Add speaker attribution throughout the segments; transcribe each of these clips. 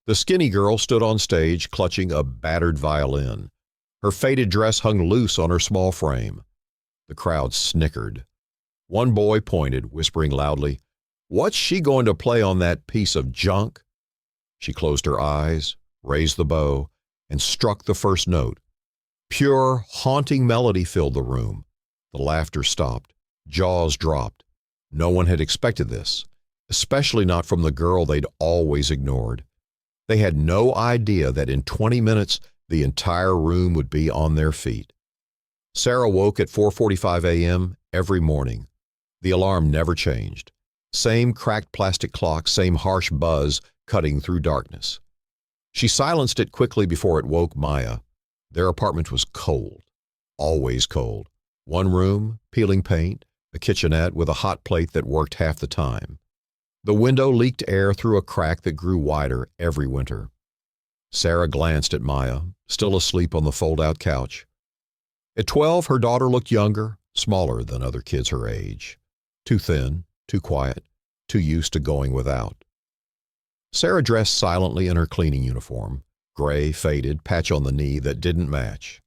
Speaker 1: The skinny girl stood on stage clutching a battered violin. Her faded dress hung loose on her small frame. The crowd snickered. One boy pointed, whispering loudly, "What's she going to play on that piece of junk?" She closed her eyes, raised the bow, and struck the first note. Pure, haunting melody filled the room. The laughter stopped. Jaws dropped. No one had expected this, especially not from the girl they'd always ignored. They had no idea that in 20 minutes the entire room would be on their feet. Sarah woke at 4:45 a.m. every morning. The alarm never changed. Same cracked plastic clock, same harsh buzz cutting through darkness. She silenced it quickly before it woke Maya. Their apartment was cold, always cold. One room, peeling paint, a kitchenette with a hot plate that worked half the time. The window leaked air through a crack that grew wider every winter. Sarah glanced at Maya, still asleep on the fold-out couch. At 12, her daughter looked younger, smaller than other kids her age. Too thin, too quiet, too used to going without. Sarah dressed silently in her cleaning uniform, gray, faded, patch on the knee that didn't match.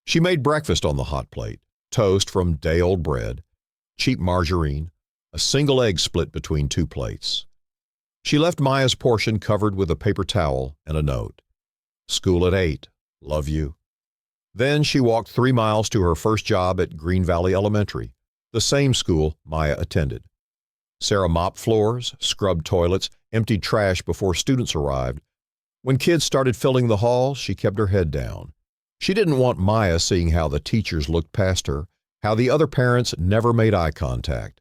Speaker 1: She made breakfast on the hot plate, toast from day-old bread, cheap margarine, a single egg split between two plates. She left Maya's portion covered with a paper towel and a note. "School at 8. Love you." Then she walked 3 miles to her first job at Green Valley Elementary, the same school Maya attended. Sarah mopped floors, scrubbed toilets, emptied trash before students arrived. When kids started filling the hall, she kept her head down. She didn't want Maya seeing how the teachers looked past her, how the other parents never made eye contact.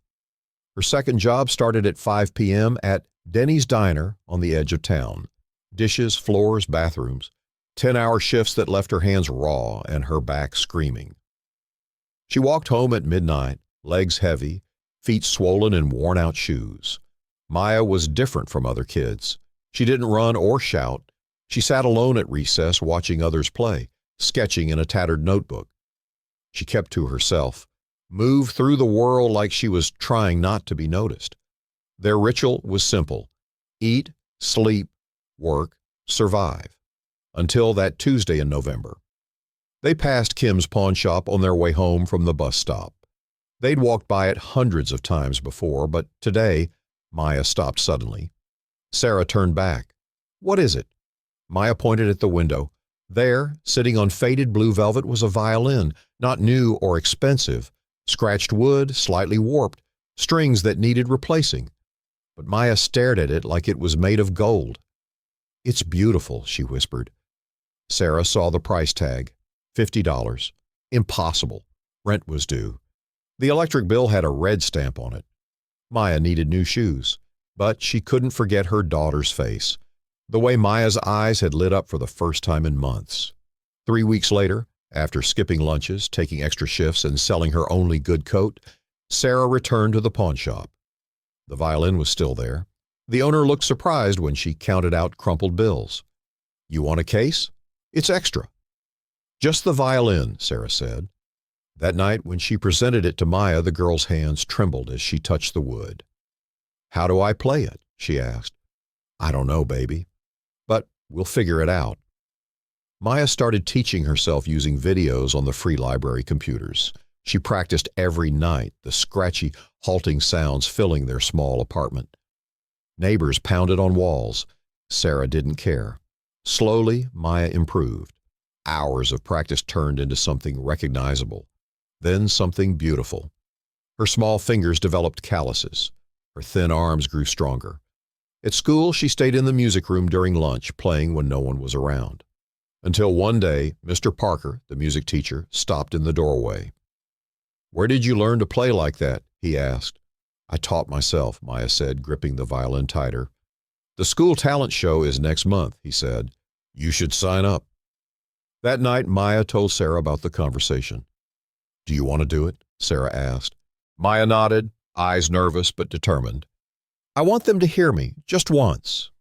Speaker 1: Her second job started at 5 p.m. at Denny's Diner on the edge of town. Dishes, floors, bathrooms. 10-hour shifts that left her hands raw and her back screaming. She walked home at midnight, legs heavy, feet swollen in worn-out shoes. Maya was different from other kids. She didn't run or shout. She sat alone at recess watching others play, sketching in a tattered notebook. She kept to herself, moved through the world like she was trying not to be noticed. Their ritual was simple: eat, sleep, work, survive. Until that Tuesday in November. They passed Kim's pawn shop on their way home from the bus stop. They'd walked by it hundreds of times before, but today, Maya stopped suddenly. Sarah turned back. "What is it?" Maya pointed at the window. There, sitting on faded blue velvet, was a violin, not new or expensive, scratched wood, slightly warped, strings that needed replacing. But Maya stared at it like it was made of gold. "It's beautiful," she whispered. Sarah saw the price tag, $50. Impossible. Rent was due. The electric bill had a red stamp on it. Maya needed new shoes, but she couldn't forget her daughter's face, the way Maya's eyes had lit up for the first time in months. 3 weeks later, after skipping lunches, taking extra shifts, and selling her only good coat, Sarah returned to the pawn shop. The violin was still there. The owner looked surprised when she counted out crumpled bills. "You want a case? It's extra." "Just the violin," Sarah said. That night, when she presented it to Maya, the girl's hands trembled as she touched the wood. "How do I play it?" she asked. "I don't know, baby. But we'll figure it out." Maya started teaching herself using videos on the free library computers. She practiced every night, the scratchy, halting sounds filling their small apartment. Neighbors pounded on walls. Sarah didn't care. Slowly, Maya improved. Hours of practice turned into something recognizable, then something beautiful. Her small fingers developed calluses. Her thin arms grew stronger. At school, she stayed in the music room during lunch, playing when no one was around. Until one day, Mr. Parker, the music teacher, stopped in the doorway. "Where did you learn to play like that?" he asked. "I taught myself," Maya said, gripping the violin tighter. "The school talent show is next month," he said. "You should sign up." That night, Maya told Sarah about the conversation. "Do you want to do it?" Sarah asked. Maya nodded, eyes nervous but determined. "I want them to hear me, just once."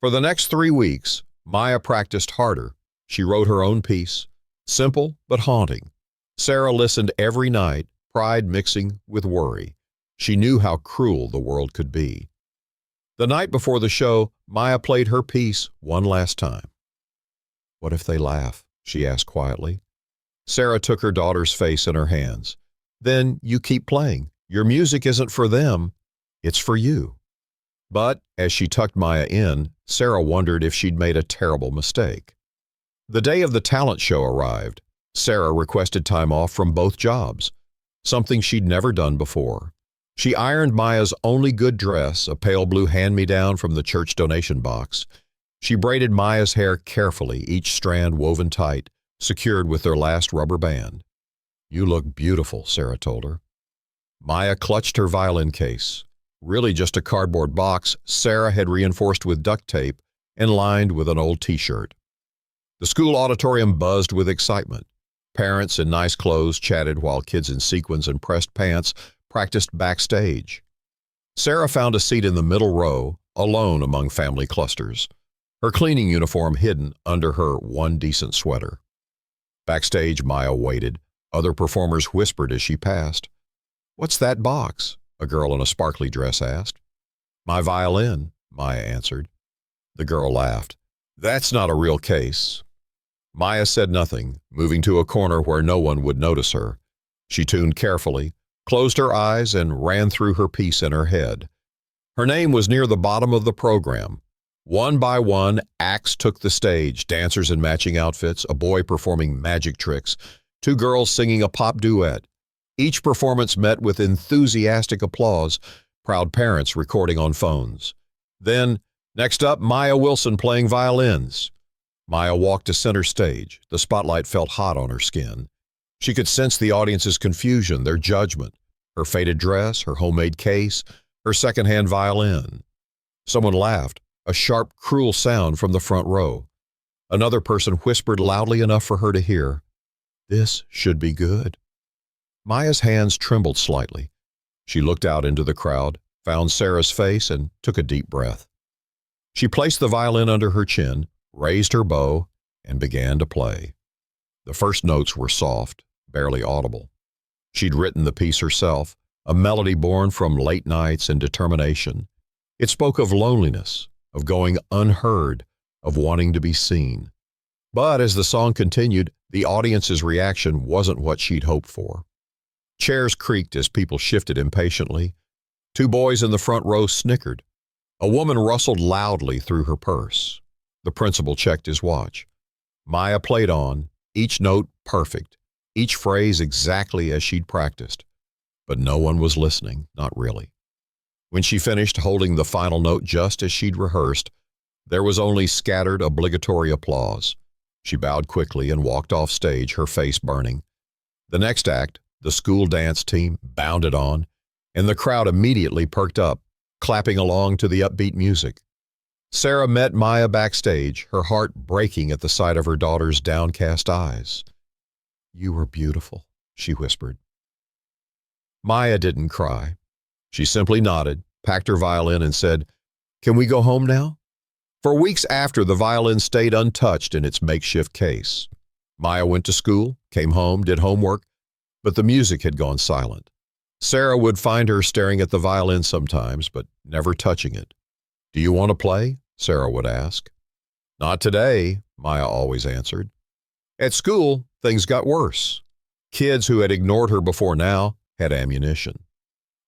Speaker 1: For the next 3 weeks, Maya practiced harder. She wrote her own piece, simple but haunting. Sarah listened every night, pride mixing with worry. She knew how cruel the world could be. The night before the show, Maya played her piece one last time. "What if they laugh?" she asked quietly. Sarah took her daughter's face in her hands. "Then you keep playing. Your music isn't for them, it's for you." But as she tucked Maya in, Sarah wondered if she'd made a terrible mistake. The day of the talent show arrived. Sarah requested time off from both jobs, something she'd never done before. She ironed Maya's only good dress, a pale blue hand-me-down from the church donation box. She braided Maya's hair carefully, each strand woven tight, secured with their last rubber band. "You look beautiful," Sarah told her. Maya clutched her violin case. Really just a cardboard box Sarah had reinforced with duct tape and lined with an old t-shirt. The school auditorium buzzed with excitement. Parents in nice clothes chatted while kids in sequins and pressed pants practiced backstage. Sarah found a seat in the middle row, alone among family clusters, her cleaning uniform hidden under her one decent sweater. Backstage, Maya waited. Other performers whispered as she passed. "What's that box?" a girl in a sparkly dress asked. "My violin," Maya answered. The girl laughed. "That's not a real case." Maya said nothing, moving to a corner where no one would notice her. She tuned carefully, closed her eyes, and ran through her piece in her head. Her name was near the bottom of the program. One by one, acts took the stage, dancers in matching outfits, a boy performing magic tricks, two girls singing a pop duet. Each performance met with enthusiastic applause, proud parents recording on phones. Then, next up, Maya Wilson playing violins. Maya walked to center stage. The spotlight felt hot on her skin. She could sense the audience's confusion, their judgment, her faded dress, her homemade case, her secondhand violin. Someone laughed, a sharp, cruel sound from the front row. Another person whispered loudly enough for her to hear, "This should be good." Maya's hands trembled slightly. She looked out into the crowd, found Sarah's face, and took a deep breath. She placed the violin under her chin, raised her bow, and began to play. The first notes were soft, barely audible. She'd written the piece herself, a melody born from late nights and determination. It spoke of loneliness, of going unheard, of wanting to be seen. But as the song continued, the audience's reaction wasn't what she'd hoped for. Chairs creaked as people shifted impatiently. Two boys in the front row snickered. A woman rustled loudly through her purse. The principal checked his watch. Maya played on, each note perfect, each phrase exactly as she'd practiced. But no one was listening, not really. When she finished holding the final note just as she'd rehearsed, there was only scattered obligatory applause. She bowed quickly and walked off stage, her face burning. The next act, the school dance team, bounded on, and the crowd immediately perked up, clapping along to the upbeat music. Sarah met Maya backstage, her heart breaking at the sight of her daughter's downcast eyes. "You were beautiful," she whispered. Maya didn't cry. She simply nodded, packed her violin, and said, "Can we go home now?" For weeks after, the violin stayed untouched in its makeshift case. Maya went to school, came home, did homework, but the music had gone silent. Sarah would find her staring at the violin sometimes, but never touching it. "Do you want to play?" Sarah would ask. "Not today," Maya always answered. At school, things got worse. Kids who had ignored her before now had ammunition.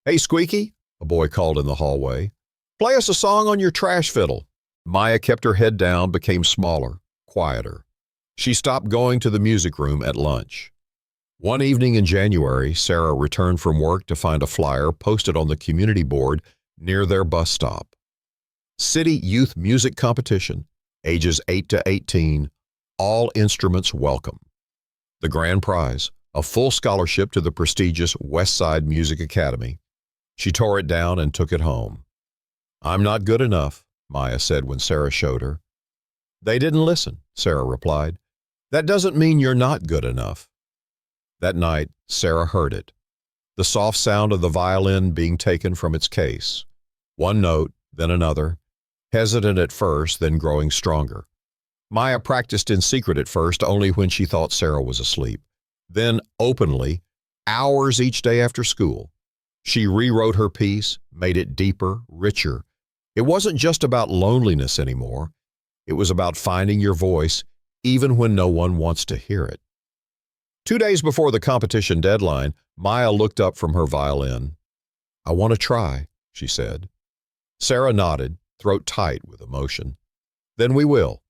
Speaker 1: "Hey, Squeaky," a boy called in the hallway. "Play us a song on your trash fiddle." Maya kept her head down, became smaller, quieter. She stopped going to the music room at lunch. One evening in January, Sarah returned from work to find a flyer posted on the community board near their bus stop. City Youth Music Competition, ages 8 to 18, all instruments welcome. The grand prize, a full scholarship to the prestigious Westside Music Academy. She tore it down and took it home. "I'm not good enough," Maya said when Sarah showed her. "They didn't listen," Sarah replied. "That doesn't mean you're not good enough." That night, Sarah heard it. The soft sound of the violin being taken from its case. One note, then another, hesitant at first, then growing stronger. Maya practiced in secret at first, only when she thought Sarah was asleep. Then, openly, hours each day after school. She rewrote her piece, made it deeper, richer, It wasn't just about loneliness anymore. It was about finding your voice even when no one wants to hear it. 2 days before the competition deadline, Maya looked up from her violin. "I want to try," she said. Sarah nodded, throat tight with emotion. "Then we will."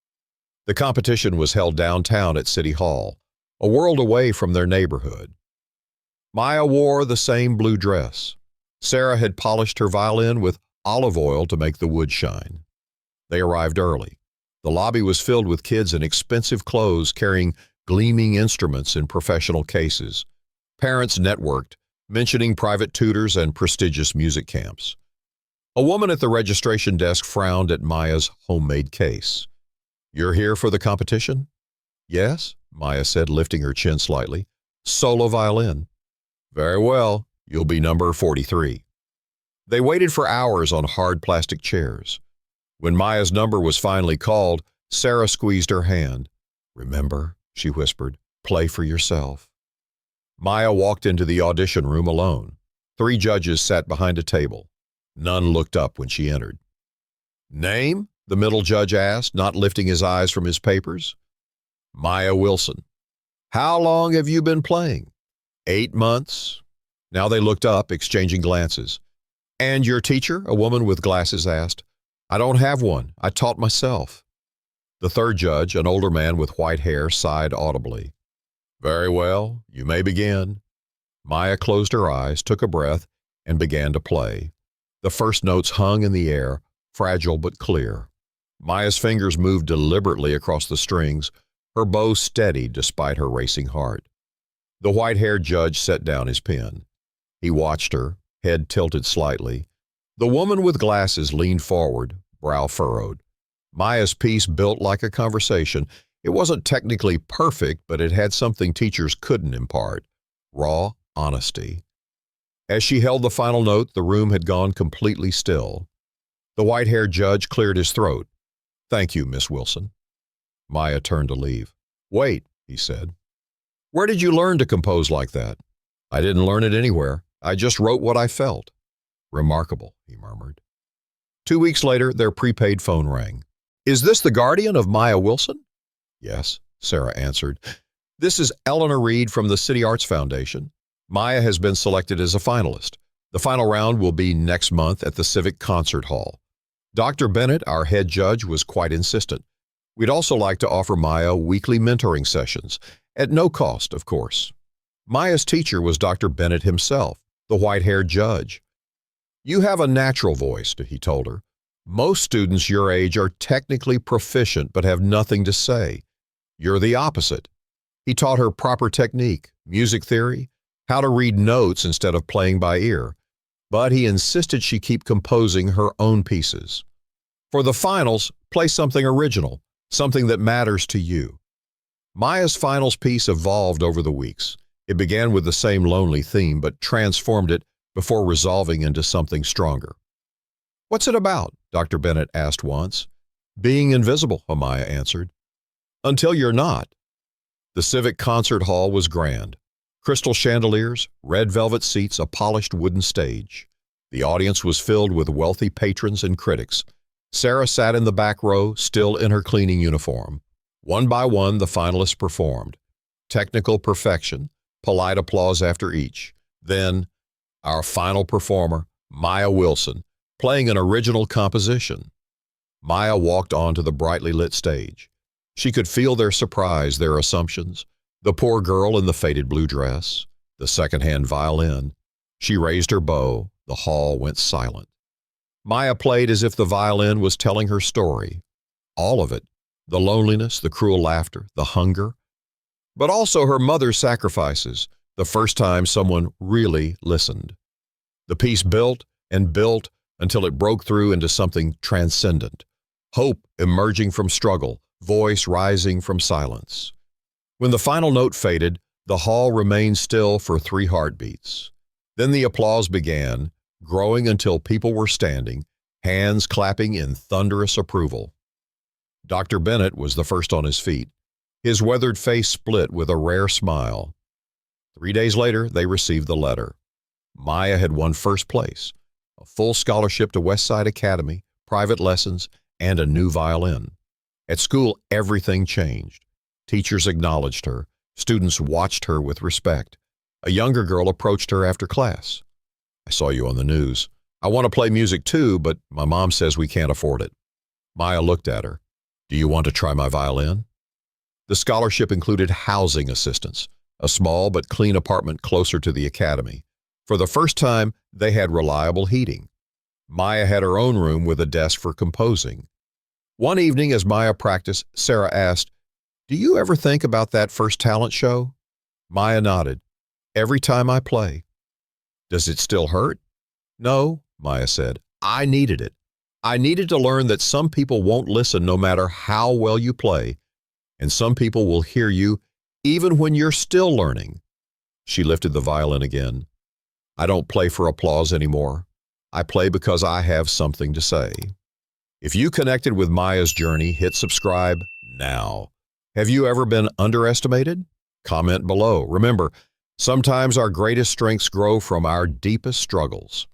Speaker 1: The competition was held downtown at City Hall, a world away from their neighborhood. Maya wore the same blue dress. Sarah had polished her violin with olive oil to make the wood shine. They arrived early. The lobby was filled with kids in expensive clothes carrying gleaming instruments in professional cases. Parents networked, mentioning private tutors and prestigious music camps. A woman at the registration desk frowned at Maya's homemade case. "You're here for the competition?" "Yes," Maya said, lifting her chin slightly. "Solo violin." "Very well. You'll be number 43. They waited for hours on hard plastic chairs. When Maya's number was finally called, Sarah squeezed her hand. "Remember," she whispered, "play for yourself." Maya walked into the audition room alone. 3 judges sat behind a table. None looked up when she entered. "Name?" the middle judge asked, not lifting his eyes from his papers. "Maya Wilson." "How long have you been playing?" 8 months. Now they looked up, exchanging glances. "And your teacher?" a woman with glasses asked. "I don't have one. I taught myself." The 3rd judge, an older man with white hair, sighed audibly. "Very well, you may begin." Maya closed her eyes, took a breath, and began to play. The first notes hung in the air, fragile but clear. Maya's fingers moved deliberately across the strings, her bow steady despite her racing heart. The white-haired judge set down his pen. He watched her, head tilted slightly. The woman with glasses leaned forward, brow furrowed. Maya's piece built like a conversation. It wasn't technically perfect, but it had something teachers couldn't impart: raw honesty. As she held the final note, the room had gone completely still. The white-haired judge cleared his throat. "Thank you, Miss Wilson." Maya turned to leave. "Wait," he said. "Where did you learn to compose like that?" "I didn't learn it anywhere. I just wrote what I felt." "Remarkable," he murmured. 2 weeks later, their prepaid phone rang. "Is this the guardian of Maya Wilson?" "Yes," Sarah answered. "This is Eleanor Reed from the City Arts Foundation. Maya has been selected as a finalist. The final round will be next month at the Civic Concert Hall. Dr. Bennett, our head judge, was quite insistent. We'd also like to offer Maya weekly mentoring sessions, at no cost, of course." Maya's teacher was Dr. Bennett himself, the white-haired judge. "You have a natural voice," he told her. "Most students your age are technically proficient but have nothing to say. You're the opposite." He taught her proper technique, music theory, how to read notes instead of playing by ear, but he insisted she keep composing her own pieces. For the finals, play something original, something that matters to you. Maya's finals piece evolved over the weeks. It began with the same lonely theme, but transformed it before resolving into something stronger. "What's it about?" Dr. Bennett asked once. "Being invisible," Maya answered. "Until you're not." The Civic Concert Hall was grand. Crystal chandeliers, red velvet seats, a polished wooden stage. The audience was filled with wealthy patrons and critics. Sarah sat in the back row, still in her cleaning uniform. One by one, the finalists performed. Technical perfection, polite applause after each. Then, our final performer, Maya Wilson, playing an original composition. Maya walked onto the brightly lit stage. She could feel their surprise, their assumptions. The poor girl in the faded blue dress, the second-hand violin. She raised her bow. The hall went silent. Maya played as if the violin was telling her story. All of it. The loneliness, the cruel laughter, the hunger. But also her mother's sacrifices, the first time someone really listened. The piece built and built until it broke through into something transcendent. Hope emerging from struggle, voice rising from silence. When the final note faded, the hall remained still for 3 heartbeats. Then the applause began, growing until people were standing, hands clapping in thunderous approval. Dr. Bennett was the first on his feet. His weathered face split with a rare smile. 3 days later, they received the letter. Maya had won first place, a full scholarship to Westside Academy, private lessons, and a new violin. At school, everything changed. Teachers acknowledged her. Students watched her with respect. A younger girl approached her after class. "I saw you on the news. I want to play music too, but my mom says we can't afford it." Maya looked at her. "Do you want to try my violin?" The scholarship included housing assistance, a small but clean apartment closer to the academy. For the first time, they had reliable heating. Maya had her own room with a desk for composing. One evening as Maya practiced, Sarah asked, "Do you ever think about that first talent show?" Maya nodded. "Every time I play." "Does it still hurt?" "No," Maya said. "I needed it. I needed to learn that some people won't listen no matter how well you play, and some people will hear you even when you're still learning." She lifted the violin again. "I don't play for applause anymore. I play because I have something to say." If you connected with Maya's journey, hit subscribe now. Have you ever been underestimated? Comment below. Remember, sometimes our greatest strengths grow from our deepest struggles.